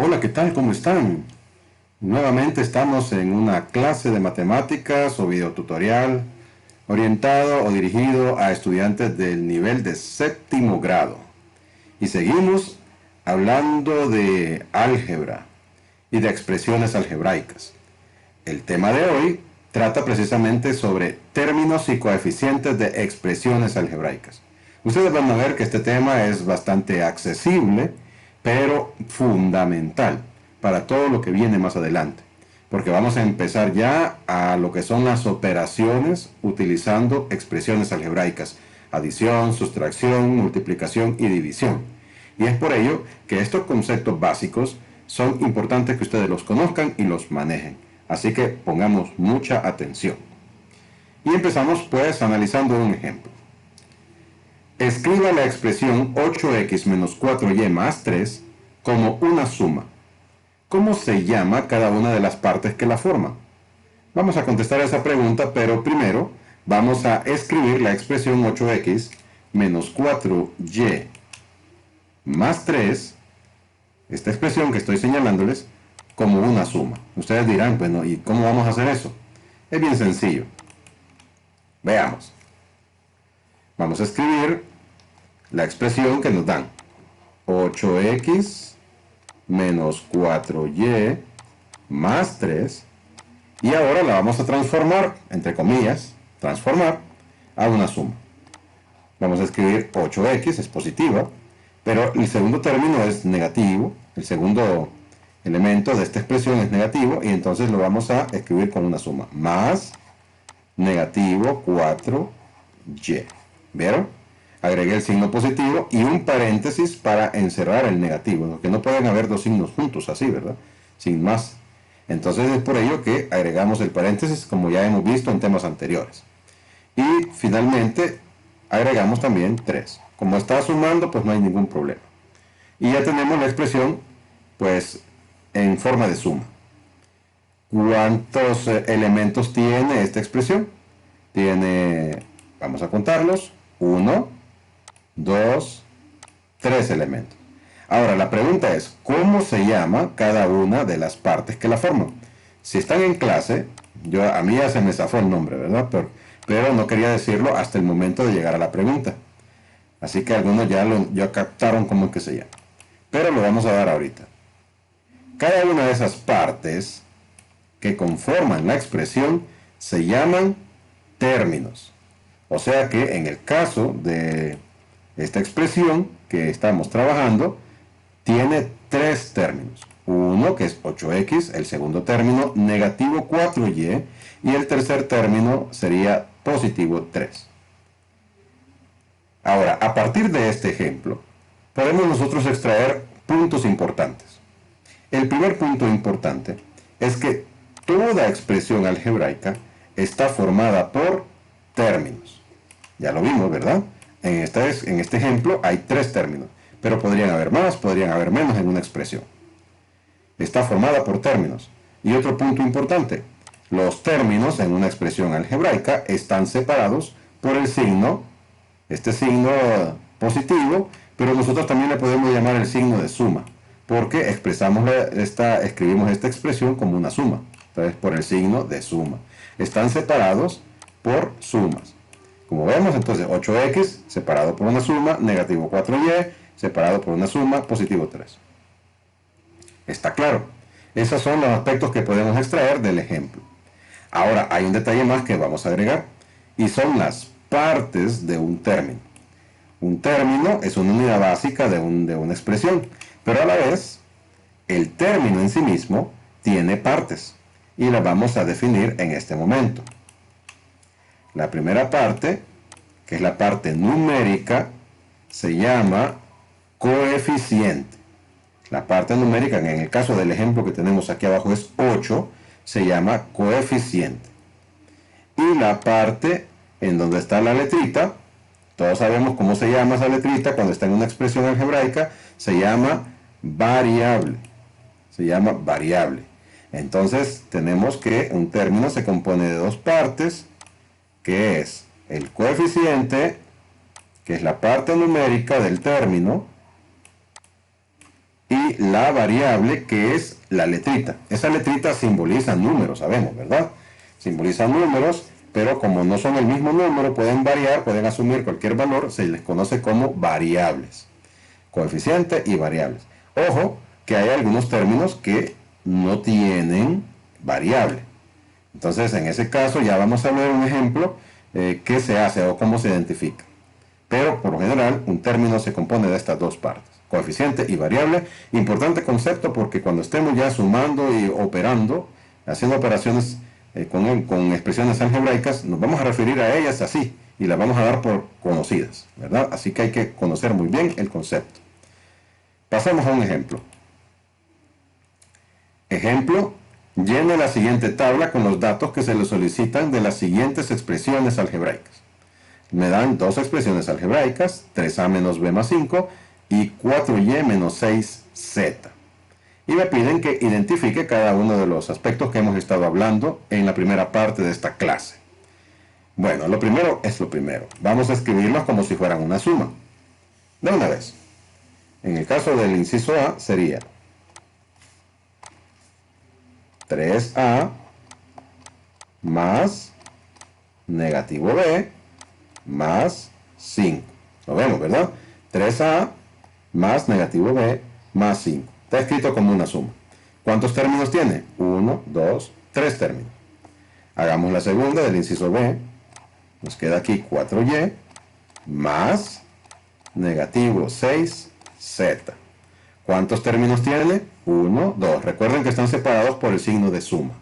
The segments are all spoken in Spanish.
Hola, ¿qué tal? ¿Cómo están? Nuevamente estamos en una clase de matemáticas o videotutorial orientado o dirigido a estudiantes del nivel de séptimo grado. Y seguimos hablando de álgebra y de expresiones algebraicas. El tema de hoy trata precisamente sobre términos y coeficientes de expresiones algebraicas. Ustedes van a ver que este tema es bastante accesible, pero fundamental para todo lo que viene más adelante. Porque vamos a empezar ya a lo que son las operaciones utilizando expresiones algebraicas. Adición, sustracción, multiplicación y división. Y es por ello que estos conceptos básicos son importantes que ustedes los conozcan y los manejen. Así que pongamos mucha atención. Y empezamos pues analizando un ejemplo. Escriba la expresión 8x menos 4y más 3 como una suma. ¿Cómo se llama cada una de las partes que la forman? Vamos a contestar a esa pregunta, pero primero vamos a escribir la expresión 8x menos 4y más 3, esta expresión que estoy señalándoles, como una suma. Ustedes dirán, bueno, ¿y cómo vamos a hacer eso? Es bien sencillo. Veamos. Vamos a escribir la expresión que nos dan. 8x menos 4y más 3. Y ahora la vamos a transformar, entre comillas, transformar a una suma. Vamos a escribir 8x, es positiva, pero el segundo término es negativo. El segundo elemento de esta expresión es negativo y entonces lo vamos a escribir con una suma. Más negativo 4y. ¿Vieron? Agregué el signo positivo y un paréntesis para encerrar el negativo, porque no pueden haber dos signos juntos así, ¿verdad? Sin más. Entonces es por ello que agregamos el paréntesis, como ya hemos visto en temas anteriores. Y finalmente agregamos también 3. Como está sumando, pues no hay ningún problema. Y ya tenemos la expresión, pues, en forma de suma. ¿Cuántos elementos tiene esta expresión? Tiene, vamos a contarlos, 1, 2, 3 elementos. Ahora, la pregunta es, ¿cómo se llama cada una de las partes que la forman? Si están en clase, a mí ya se me zafó el nombre, ¿verdad? Pero no quería decirlo hasta el momento de llegar a la pregunta. Así que algunos ya captaron cómo es que se llama. Pero lo vamos a dar ahorita. Cada una de esas partes que conforman la expresión se llaman términos. O sea que en el caso de esta expresión que estamos trabajando, tiene tres términos. Uno que es 8x, el segundo término negativo 4y y el tercer término sería positivo 3. Ahora, a partir de este ejemplo, podemos nosotros extraer puntos importantes. El primer punto importante es que toda expresión algebraica está formada por términos. Ya lo vimos, ¿verdad? En este ejemplo hay tres términos, pero podrían haber más, podrían haber menos en una expresión. Está formada por términos. Y otro punto importante, los términos en una expresión algebraica están separados por el signo, este signo positivo, pero nosotros también le podemos llamar el signo de suma, porque escribimos esta expresión como una suma. Entonces, por el signo de suma. Están separados por sumas. Como vemos, entonces 8x separado por una suma, negativo 4y separado por una suma, positivo 3. Está claro. Esos son los aspectos que podemos extraer del ejemplo. Ahora, hay un detalle más que vamos a agregar, y son las partes de un término. Un término es una unidad básica de una expresión, pero a la vez, el término en sí mismo tiene partes, y las vamos a definir en este momento. La primera parte, que es la parte numérica, se llama coeficiente. La parte numérica, en el caso del ejemplo que tenemos aquí abajo es 8, se llama coeficiente. Y la parte en donde está la letrita, todos sabemos cómo se llama esa letrita cuando está en una expresión algebraica, se llama variable. Se llama variable. Entonces tenemos que un término se compone de dos partes, que es el coeficiente, que es la parte numérica del término, y la variable que es la letrita. Esa letrita simboliza números, sabemos, ¿verdad? Simboliza números, pero como no son el mismo número, pueden variar, pueden asumir cualquier valor, se les conoce como variables. Coeficiente y variables. Ojo, que hay algunos términos que no tienen variable. Entonces, en ese caso ya vamos a ver un ejemplo qué se hace o cómo se identifica. Pero, por lo general, un término se compone de estas dos partes, coeficiente y variable. Importante concepto porque cuando estemos ya sumando y operando, haciendo operaciones con expresiones algebraicas, nos vamos a referir a ellas así y las vamos a dar por conocidas, ¿verdad? Así que hay que conocer muy bien el concepto. Pasemos a un ejemplo. Ejemplo, llene la siguiente tabla con los datos que se le solicitan de las siguientes expresiones algebraicas. Me dan dos expresiones algebraicas, 3a menos b más 5 y 4y menos 6z. Y me piden que identifique cada uno de los aspectos que hemos estado hablando en la primera parte de esta clase. Bueno, lo primero es lo primero. Vamos a escribirlos como si fueran una suma. De una vez. En el caso del inciso A sería 3a más negativo b más 5. Lo vemos, ¿verdad? 3a más negativo b más 5. Está escrito como una suma. ¿Cuántos términos tiene? 1, 2, 3 términos. Hagamos la segunda del inciso b. Nos queda aquí 4y más negativo 6z. ¿Cuántos términos tiene? 1, 2. Recuerden que están separados por el signo de suma.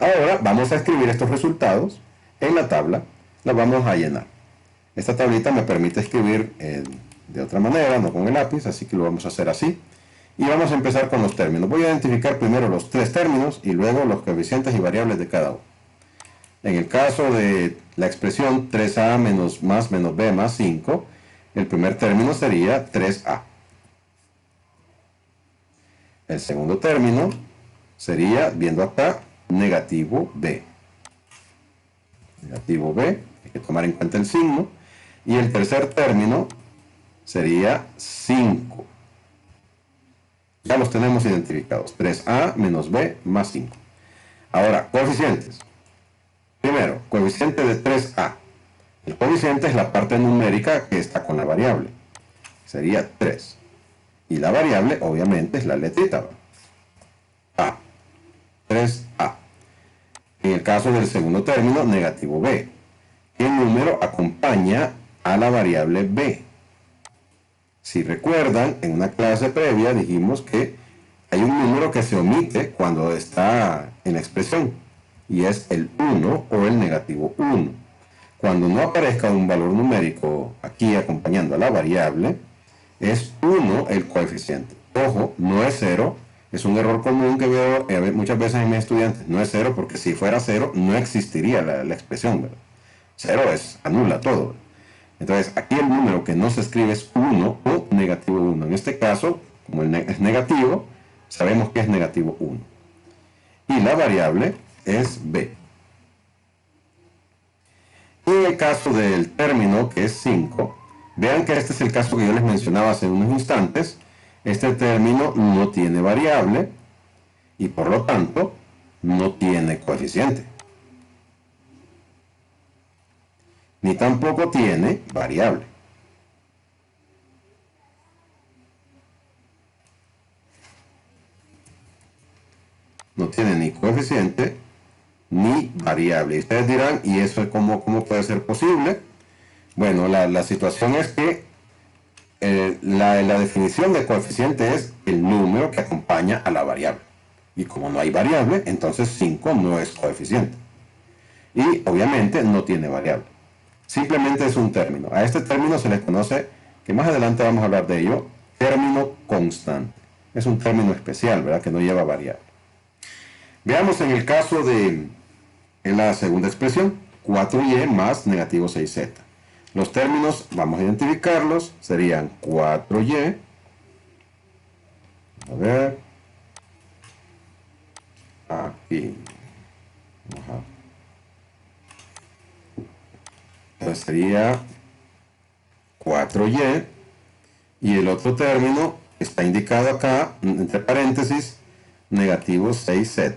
Ahora vamos a escribir estos resultados en la tabla. La vamos a llenar. Esta tablita me permite escribir de otra manera, no con el lápiz, así que lo vamos a hacer así. Y vamos a empezar con los términos. Voy a identificar primero los tres términos y luego los coeficientes y variables de cada uno. En el caso de la expresión 3a menos más menos b más 5, el primer término sería 3a. El segundo término sería, viendo acá, negativo b. Negativo b, hay que tomar en cuenta el signo. Y el tercer término sería 5. Ya los tenemos identificados. 3a menos b más 5. Ahora, coeficientes. Primero, coeficiente de 3a. El coeficiente es la parte numérica que está con la variable. Sería 3. Y la variable, obviamente, es la letrita. A. 3a. En el caso del segundo término, negativo b. El número acompaña a la variable b. Si recuerdan, en una clase previa dijimos que hay un número que se omite cuando está en la expresión, y es el 1 o el negativo 1. Cuando no aparezca un valor numérico aquí acompañando a la variable, es 1 el coeficiente. Ojo, no es 0. Es un error común que veo muchas veces en mis estudiantes. No es 0 porque si fuera 0 no existiría la expresión, ¿verdad? 0 anula todo, ¿verdad? Entonces, aquí el número que no se escribe es 1 o negativo 1. En este caso, como es negativo, sabemos que es negativo 1. Y la variable es b. Y en el caso del término, que es 5, vean que este es el caso que yo les mencionaba hace unos instantes. Este término no tiene variable y por lo tanto no tiene coeficiente. Ni tampoco tiene variable. No tiene ni coeficiente ni variable. Y ustedes dirán, ¿y eso cómo puede ser posible? Bueno, la situación es que la definición de coeficiente es el número que acompaña a la variable. Y como no hay variable, entonces 5 no es coeficiente. Y obviamente no tiene variable. Simplemente es un término. A este término se le conoce, que más adelante vamos a hablar de ello, término constante. Es un término especial, ¿verdad? Que no lleva variable. Veamos en el caso de la segunda expresión, 4y más negativo 6z. Los términos, vamos a identificarlos, serían 4y, a ver, aquí, ajá. Entonces sería 4y y el otro término está indicado acá, entre paréntesis, negativo 6z.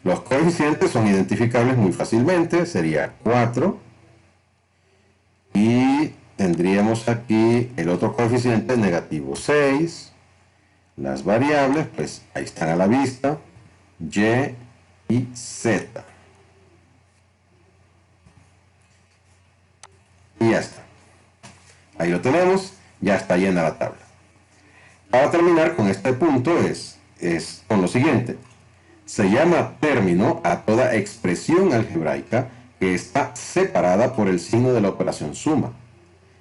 Los coeficientes son identificables muy fácilmente, sería 4 y tendríamos aquí el otro coeficiente negativo 6. Las variables, pues ahí están a la vista, y y z. Y ya está. Ahí lo tenemos, ya está llena la tabla. Para terminar con este punto es con lo siguiente. Se llama término a toda expresión algebraica que está separada por el signo de la operación suma.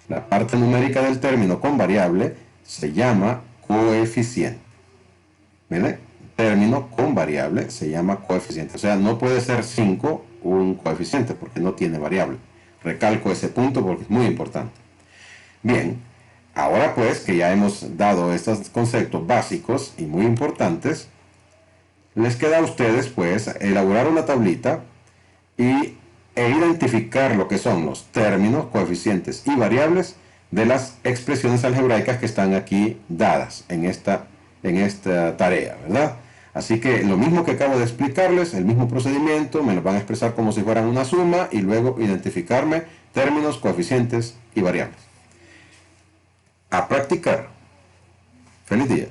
La parte numérica del término con variable se llama coeficiente. ¿Vale? Término con variable se llama coeficiente. O sea, no puede ser 5 un coeficiente porque no tiene variable. Recalco ese punto porque es muy importante. Bien, ahora pues que ya hemos dado estos conceptos básicos y muy importantes, les queda a ustedes pues elaborar una tablita e identificar lo que son los términos, coeficientes y variables de las expresiones algebraicas que están aquí dadas en esta tarea, ¿verdad? Así que lo mismo que acabo de explicarles, el mismo procedimiento, me lo van a expresar como si fueran una suma y luego identificarme términos, coeficientes y variables. A practicar. Feliz día.